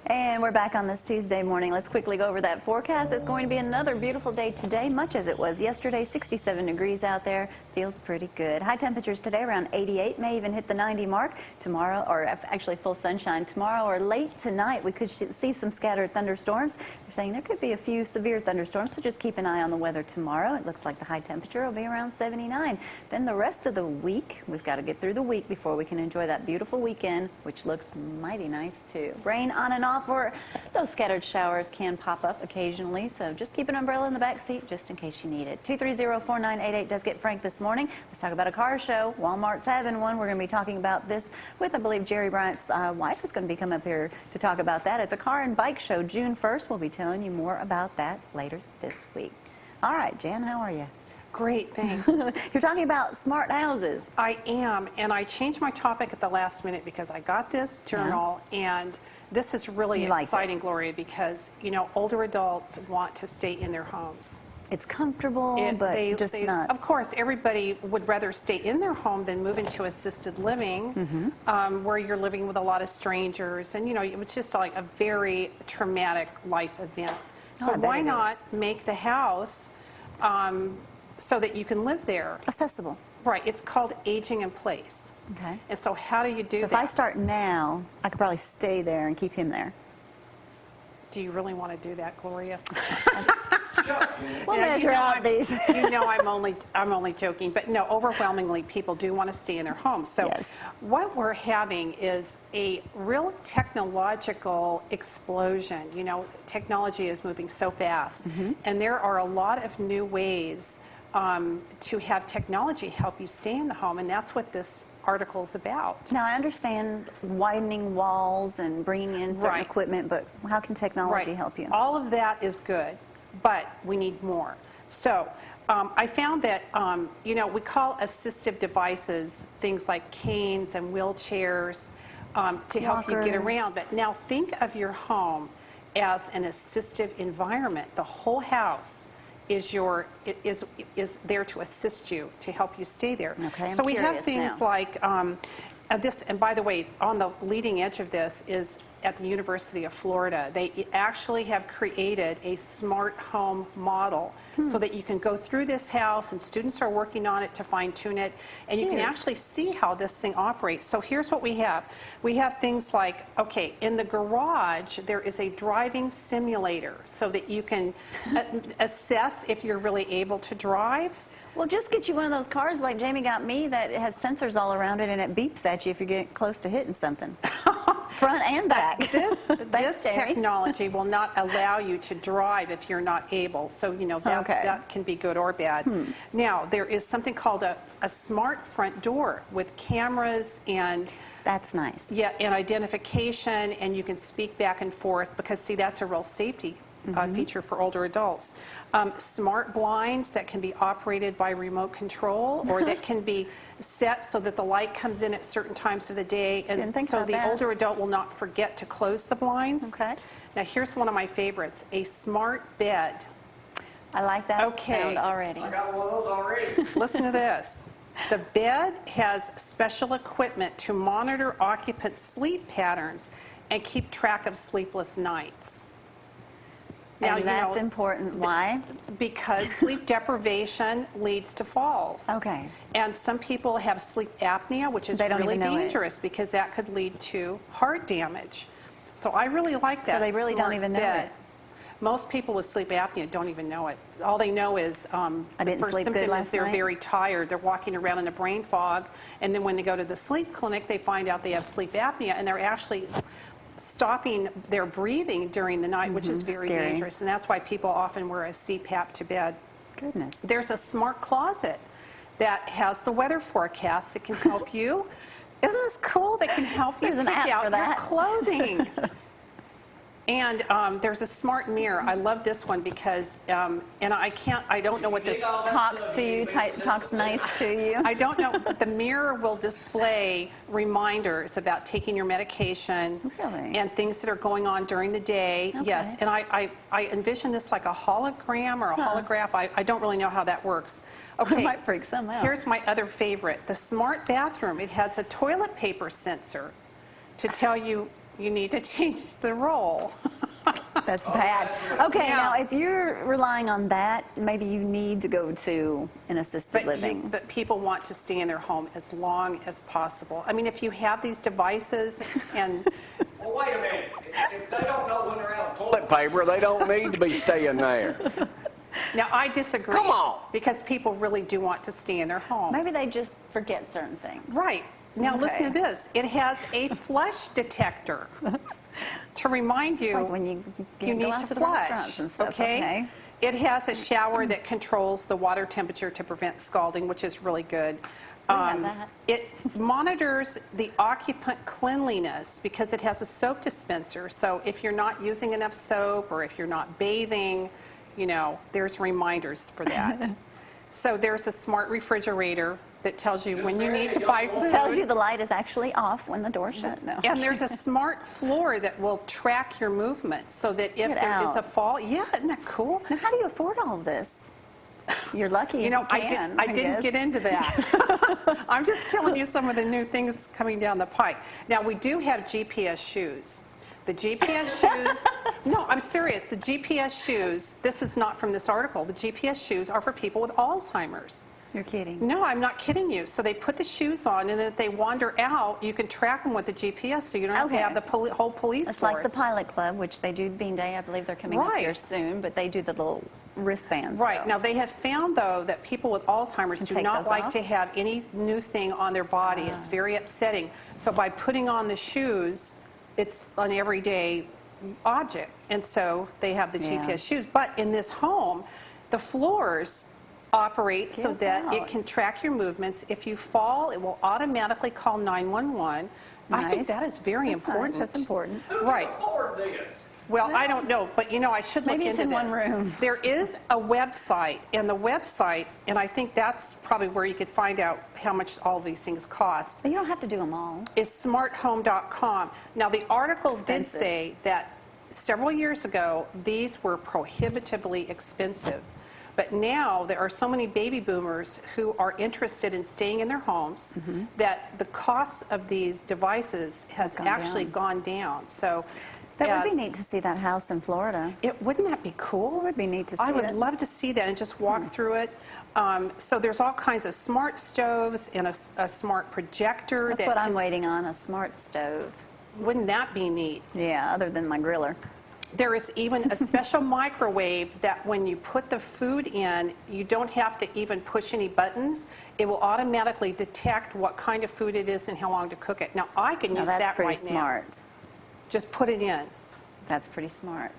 And we're back on this Tuesday morning. Let's quickly go over that forecast. It's going to be another beautiful day today, much as it was yesterday. 67 degrees out there. Feels pretty good. High temperatures today around 88, may even hit the 90 mark. Tomorrow, or actually full sunshine tomorrow or late tonight, we could see some scattered thunderstorms. They're saying there could be a few severe thunderstorms, so just keep an eye on the weather tomorrow. It looks like the high temperature will be around 79. Then the rest of the week, we've got to get through the week before we can enjoy that beautiful weekend, which looks mighty nice too. Rain on and off, or those scattered showers can pop up occasionally, so just keep an umbrella in the back seat just in case you need it. 230-4988 does get Frank this morning. Let's talk about a car show. Walmart's having one. We're going to be talking about this with, I believe, Jerry Bryant's wife is going to be coming up here to talk about that. It's a car and bike show June 1st. We'll be telling you more about that later this week. All right, Jan, how are you? Great, thanks. You're talking about smart houses. I am, and I changed my topic at the last minute because I got this journal, and this is really exciting, Gloria, because, you know, older adults want to stay in their homes. It's comfortable, but just not. Of course, everybody would rather stay in their home than move into assisted living, where you're living with a lot of strangers, and, you know, it's just like a very traumatic life event. So why not make the house so that you can live there? Accessible. Right. It's called aging in place. Okay. And so how do you do that? So if I start now, I could probably stay there and keep him there. Do you really want to do that, Gloria? We'll measure out these. You know, I'm only joking, but no, overwhelmingly people do want to stay in their homes. So what we're having is a real technological explosion. You know, technology is moving so fast, and there are a lot of new ways to have technology help you stay in the home, and that's what this article is about. Now, I understand widening walls and bringing in certain equipment, but how can technology help you? All of that is good, but we need more. So I found that, you know, we call assistive devices things like canes and wheelchairs to help you get around. But now think of your home as an assistive environment. The whole house is there to assist you, to help you stay there. Okay, so we have things like this, and by the way, on the leading edge of this is at the University of Florida. They actually have created a smart home model so that you can go through this house, and students are working on it to fine-tune it, and you can actually see how this thing operates. So here's what we have. We have things like, okay, in the garage, there is a driving simulator so that you can assess if you're really able to drive. Well, just get you one of those cars like Jamie got me that has sensors all around it, and it beeps at you if you get close to hitting something. Front and back. This technology will not allow you to drive if you're not able. So, you know, that can be good or bad. Now, there is something called a smart front door with cameras and... That's nice. Yeah, and identification, and you can speak back and forth because, see, that's a real safety feature for older adults. Smart blinds that can be operated by remote control, or that can be set so that the light comes in at certain times of the day, and so the older adult will not forget to close the blinds. Okay. Now here's one of my favorites, a smart bed. I like that sound already. I got one of those already. Listen to this. The bed has special equipment to monitor occupants' sleep patterns and keep track of sleepless nights. Now, and that's important. Why? Because sleep deprivation leads to falls. Okay. And some people have sleep apnea, which is really dangerous because that could lead to heart damage. So I really like that. So they really don't even know it. Most people with sleep apnea don't even know it. All they know is the first symptom is they're very tired. They're walking around in a brain fog, and then when they go to the sleep clinic, they find out they have sleep apnea, and they're actually stopping their breathing during the night, which is very dangerous, and that's why people often wear a CPAP to bed. Goodness. There's a smart closet that has the weather forecast that can help you. Isn't this cool? That can help you pick out your clothing. And there's a smart mirror. I love this one because, and I don't know what this talks to you, talks nice to you. I don't know, but the mirror will display reminders about taking your medication and things that are going on during the day. Yes, and I envision this like a hologram or a holograph. I don't really know how that works. Okay, it might freak some out. Here's my other favorite, the smart bathroom. It has a toilet paper sensor to tell you you need to change the role. That's bad. Okay, Yeah. now if you're relying on that, maybe you need to go to an assisted living. But people want to stay in their home as long as possible. I mean, if you have these devices and Well, wait a minute. If they don't know when they're out of toilet paper, they don't need to be staying there. now I disagree. Come on. Because people really do want to stay in their homes. Maybe they just forget certain things. Right. Now Okay. listen to this. It has a flush detector to remind you like when you you go need out to to the flush. restaurants and stuff, Okay? okay. It has a shower that controls the water temperature to prevent scalding, which is really good. have that. It monitors the occupant cleanliness because it has a soap dispenser. So if you're not using enough soap or if you're not bathing, you know, there's reminders for that. So there's a smart refrigerator that tells you when you need to buy food. Tells you the light is actually off when the door's shut. No. And there's a smart floor that will track your movement so that if Get there is a out. fall, yeah, isn't that cool? Now, how do you afford all of this? You're lucky. You know, if you can, I didn't guess. get into that. I'm just telling you some of the new things coming down the pike. Now, we do have GPS shoes. The GPS shoes, no, I'm serious. The GPS shoes, this is not from this article. The GPS shoes are for people with Alzheimer's. You're kidding. No, I'm not kidding you. So they put the shoes on, and then if they wander out, you can track them with the GPS, so you don't have Okay. to have the whole police It's force. like the Pilot Club, which they do the Bean Day. I believe they're coming up Right. here soon, but they do the little wristbands. Right. though. Now, they have found, though, that people with Alzheimer's do take not those like off? to have any new thing on their body. It's very upsetting. So by putting on the shoes, it's an everyday object. And so they have the Yeah. GPS shoes. But in this home, the floors operate so Get that it out. can track your movements. If you fall, it will automatically call 911. I think Nice. that is very That's nice. important. That's important. Who Right. can afford this? Well, I don't know, but you know, I should look Maybe it's into in this. one room. There is a website, and the website, and I think that's probably where you could find out how much all these things cost, But you don't have to do them all. is smarthome.com. Now, the article did Expensive. say that several years ago, these were prohibitively expensive. But now there are so many baby boomers who are interested in staying in their homes that the cost of these devices has Gone actually down. gone down. So That would as- be neat to see that house in Florida. wouldn't that be cool? It would be neat to see I would it. love to see that and just walk through it. So there's all kinds of smart stoves and a smart projector. That's that what I'm can- waiting on, a smart stove. Wouldn't that be neat? Yeah, other than my griller. There is even a special microwave that when you put the food in, you don't have to even push any buttons. It will automatically detect what kind of food it is and how long to cook it. Now, I can Now use that's that pretty right now. smart. Just put it in. That's pretty smart.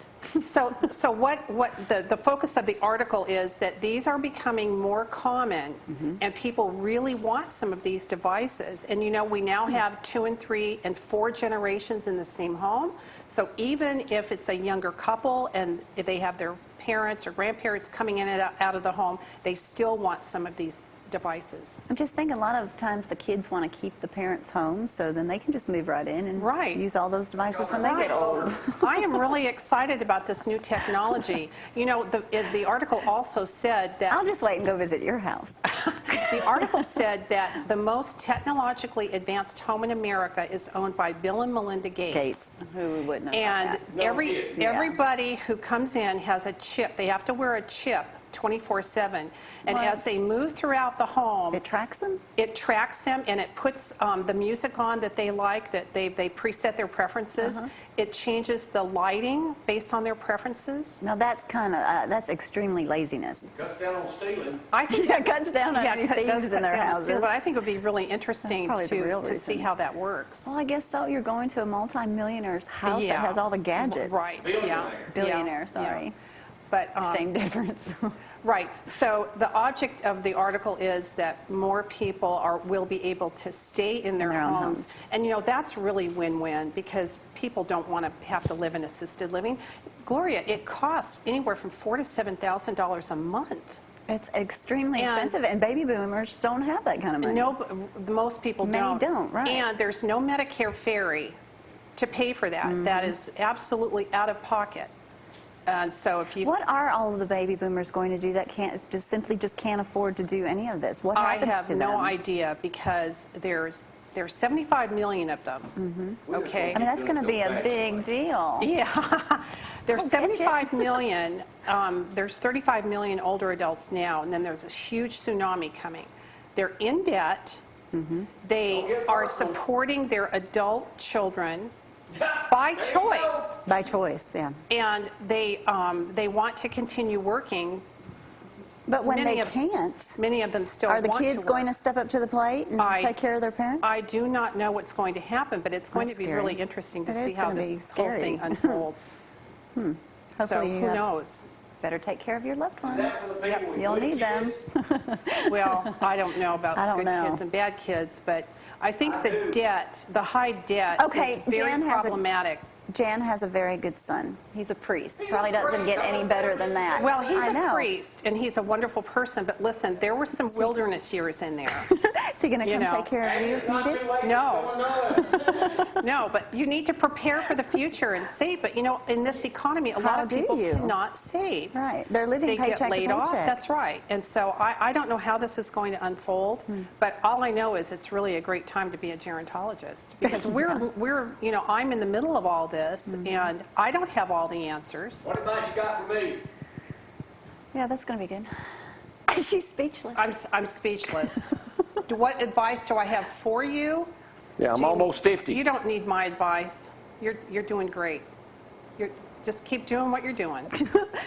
So what the focus of the article is that these are becoming more common, and people really want some of these devices. And you know, we now have 2 and 3 and 4 generations in the same home. So even if it's a younger couple and if they have their parents or grandparents coming in and out of the home, they still want some of these devices. I just think a lot of times the kids want to keep the parents home, so then they can just move right in and Right. use all those devices when they get old. I am really excited about this new technology. You know, the article also said that I'll just wait and go visit your house. the article said that the most technologically advanced home in America is owned by Bill and Melinda Gates. Gates, who wouldn't have And known No kidding. Yeah. everybody who comes in has a chip. They have to wear a chip 24/7. And What? as they move throughout the home, that. It tracks them? it tracks them and it puts the music on that they like, that they preset their preferences. Uh-huh. It changes the lighting based on their preferences. Now that's kind of, that's extremely laziness. Cuts down on stealing. I think Yeah, cuts down on any cut- does thieves in cut their down the houses. steal, but I think it would be really interesting probably the real to see reason. how that works. Well, I guess so. You're going to a multi-millionaire's house Yeah. that has all the gadgets. Right. Billionaire. Yeah. Billionaire, Yeah. sorry. But Same difference. right. So the object of the article is that more people will be able to stay in their their own homes. homes. And you know, that's really win-win because people don't want to have to live in assisted living. Gloria, it costs anywhere from $4,000 to $7,000 a month. It's extremely And- expensive, and baby boomers don't have that kind of money. No, most people Many don't, right. And there's no Medicare ferry to pay for that. Mm-hmm. That is absolutely out of pocket. And so if you What are all of the baby boomers going to do that simply just can't afford to do any of this? What I happens have to no them? idea because there's There's 75 million of them, okay? I mean, that's going to be a big deal. Yeah, there's I'll get you. 75 million, there's 35 million older adults now, and then there's this huge tsunami coming. They're in debt. They are supporting their adult children by choice, By choice, yeah. and they want to continue working. But when Many they of- can't, Many of them still are the want kids to going work. to step up to the plate and take care of their parents? I do not know what's going to happen, but it's going That's to be scary. really interesting to It see is how gonna this be whole scary. thing unfolds. So Hopefully you who have- knows? better take care of your loved ones. That's for the people with You'll good need them. kids. Well, I don't know about I don't good know. kids and bad kids, but I think I the do. debt, the high debt Okay, is very Dan has a- problematic. Jan has a very good son. He's a priest. Probably doesn't get any better than that. Well, he's I a know. priest, and he's a wonderful person, but listen, there were some wilderness years in there. Is he going to You come know. take care of you It's if not too needed? late. No. No, but you need to prepare for the future and save. But, you know, in this economy, a lot How of do people you? cannot save. Right. They're living They paycheck get laid to off. paycheck. That's right. And so I don't know how this is going to unfold, but all I know is it's really a great time to be a gerontologist because we're you know, I'm in the middle of all this, and I don't have all the answers. What advice you got for me? Yeah, that's going to be good. She's speechless. I'm speechless. What advice do I have for you? Yeah, I'm Jamie, almost 50. You don't need my advice. You're doing great. Just keep doing what you're doing.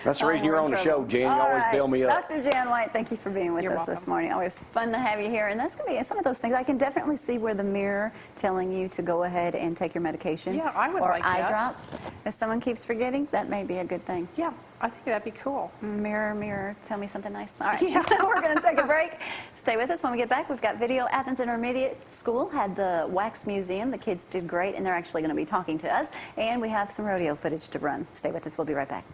That's the reason Oh, you're we're on in the show, trouble. Jen. You All always right. build me up. Dr. Jan White, thank you for being with You're us this welcome. morning. Always fun to have you here. And that's going to be some of those things. I can definitely see where the mirror telling you to go ahead and take your medication. Yeah, I would or like eye that. drops. If someone keeps forgetting, that may be a good thing. Yeah, I think that'd be cool. Mirror, mirror, tell me something nice. All right, Yeah. we're going to take a break. Stay with us. When we get back, we've got video. Athens Intermediate School had the wax museum. The kids did great, and they're actually going to be talking to us. And we have some rodeo footage to run. Stay with us. We'll be right back.